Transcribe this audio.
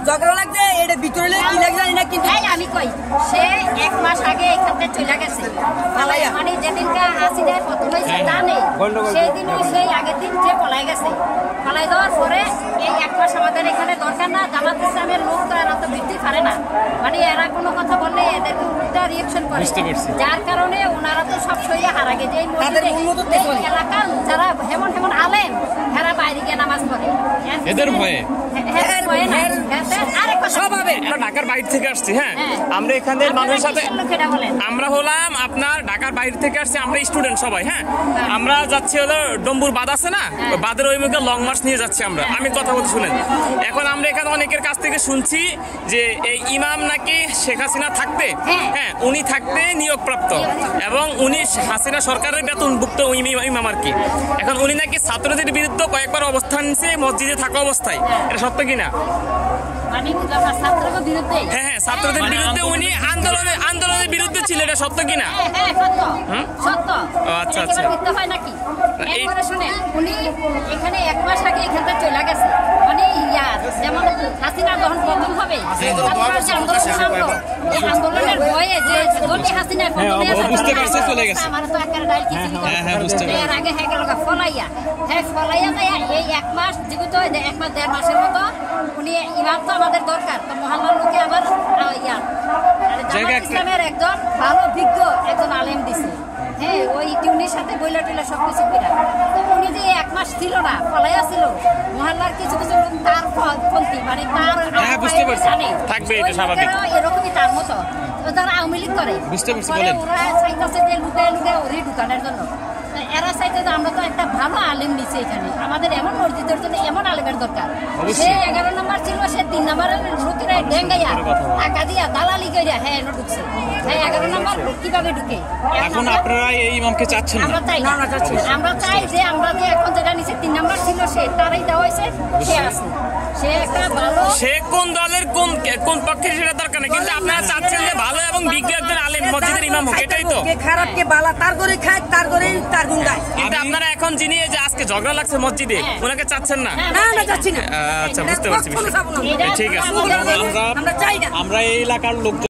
ঝগড়া লাগছে এটা ভিতরে কি লাগে জানি না, কিন্তু আমি কই সে 1 মাস আগে এখানে চলে গেছে মানে যেদিনকা হাসিনার প্রথম হয়েছে জানে সেই দিন সেই আগের দিন যে পলাই গেছে, পলাই যাওয়ার পরে এই 1 মাস আমাদের এখানে দরকার না। জামাত ইসলামের লোক তো এরা তো বৃদ্ধি পারে না, মানে এরা কোনো কথা বললে এদেরকে উল্টা রিয়েকশন করে, যার কারণে ওনারা তো সব সইয়া হারা গেছে। এই এলাকার যারা হেমন হেমন আলেন এরা বাইরে গিয়ে নামাজ পড়ে এদের ভয়ে। ঢাকার বাইরে থেকে আসছি, হ্যাঁ আমরা এখানের মানুষের সাথে আমরা হলাম আপনার ঢাকার বাইরে থেকে আসছি, আমরা স্টুডেন্ট সবাই। হ্যাঁ আমরা যাচ্ছি হলো ডম্বুর বাঁধ আছে না, বাঁধের ওই মুখে লং মার্চ নিয়ে যাচ্ছি আমরা। আমি কথা বলতে শুনেন, এখন আমরা এখানে অনেকের কাছ থেকে শুনছি যে এই ইমাম নাকি শেখ হাসিনা থাকতে, হ্যাঁ উনি থাকতে নিয়োগপ্রাপ্ত এবং উনি হাসিনা সরকারের বেতনভুক্ত ইমাম আর কি। এখন উনি নাকি ছাত্রদের বিরুদ্ধে কয়েকবার অবস্থান নিচ্ছে মসজিদে থাকা অবস্থায়, এটা সত্য কিনা? হ্যাঁ হ্যাঁ ছাত্রদের বিরুদ্ধে উনি আন্দোলনের বিরুদ্ধে ছিল, এটা সত্য কিনা? আচ্ছা আচ্ছা উনি এখানে 1 মাস আগে এখান থেকে চলে গেছে, মানে যেমন হাসিনা যখন প্রথম হবে আন্দোলনের ভয়ে যে হাসিনা চলে গেছে আমার তো এর আগে হয়ে গেল ফলাইয়া এই 1 মাস জীবিত 1 মাস 1.5 মাসের মতো উনি ইমাম তো আমাদের দরকার, তো মহল্লার লোকে আবার জামাত ইসলামের একজন ভালো বিজ্ঞ একজন আলেম দিছে, হ্যাঁ ওই টিউনির সাথে বইলা টইলা সবকিছু কইরা। তো উনি যে 1 মাস ছিল না পলাইয়া ছিল, মহল্লার কিছু কিছু লোক তার পন্থী মানে তার থাকবে, এটা স্বাভাবিক, এরকমই তার মতো যারা আওয়ামী লীগ করে ওরা চাইতেছে যে লুকায় ওরই ঢুকানোর জন্য। এরা চাইতে যে আমরা তো একটা ভালো আলেম নিচ্ছি এখানে, আমাদের এমন মসজিদের জন্য এমন আলেমের দরকার। সে 11 নম্বর ছিল, সে 3 নম্বরের লোকেরা ডেঙ্গাইয়া টাকা দিয়া দালালি কইরা হ্যাঁ ঢুকছে, হ্যাঁ 11 নম্বর কিভাবে ঢুকে। এখন আপনারা এই ইমামকে চাচ্ছেন? আমরা চাই না, আমরা চাই যে আমরা যে এখন যেটা নিচে 3 নম্বর ছিল সে তারাই দেওয়া হয়েছে, সে আছে, সে একটা ভালো, সে কোন দলের কোন পক্ষে সেটা দরকার নেই, কিন্তু আপনারা চাচ্ছেন যে ভালো এবং বিজ্ঞ একজন আলেম মসজিদের ইমাম হোক, এটাই তো। খারাপ কে বালা তার করে খায়, তার করে তার গুণ গায়। কিন্তু আপনারা এখন যিনি যে আজকে ঝগড়া লাগছে মসজিদে ওনাকে চাচ্ছেন না? না চাচ্ছি না। আচ্ছা বুঝতে পারছি, ঠিক আছে। আমরা চাই না, আমরা এই এলাকার লোক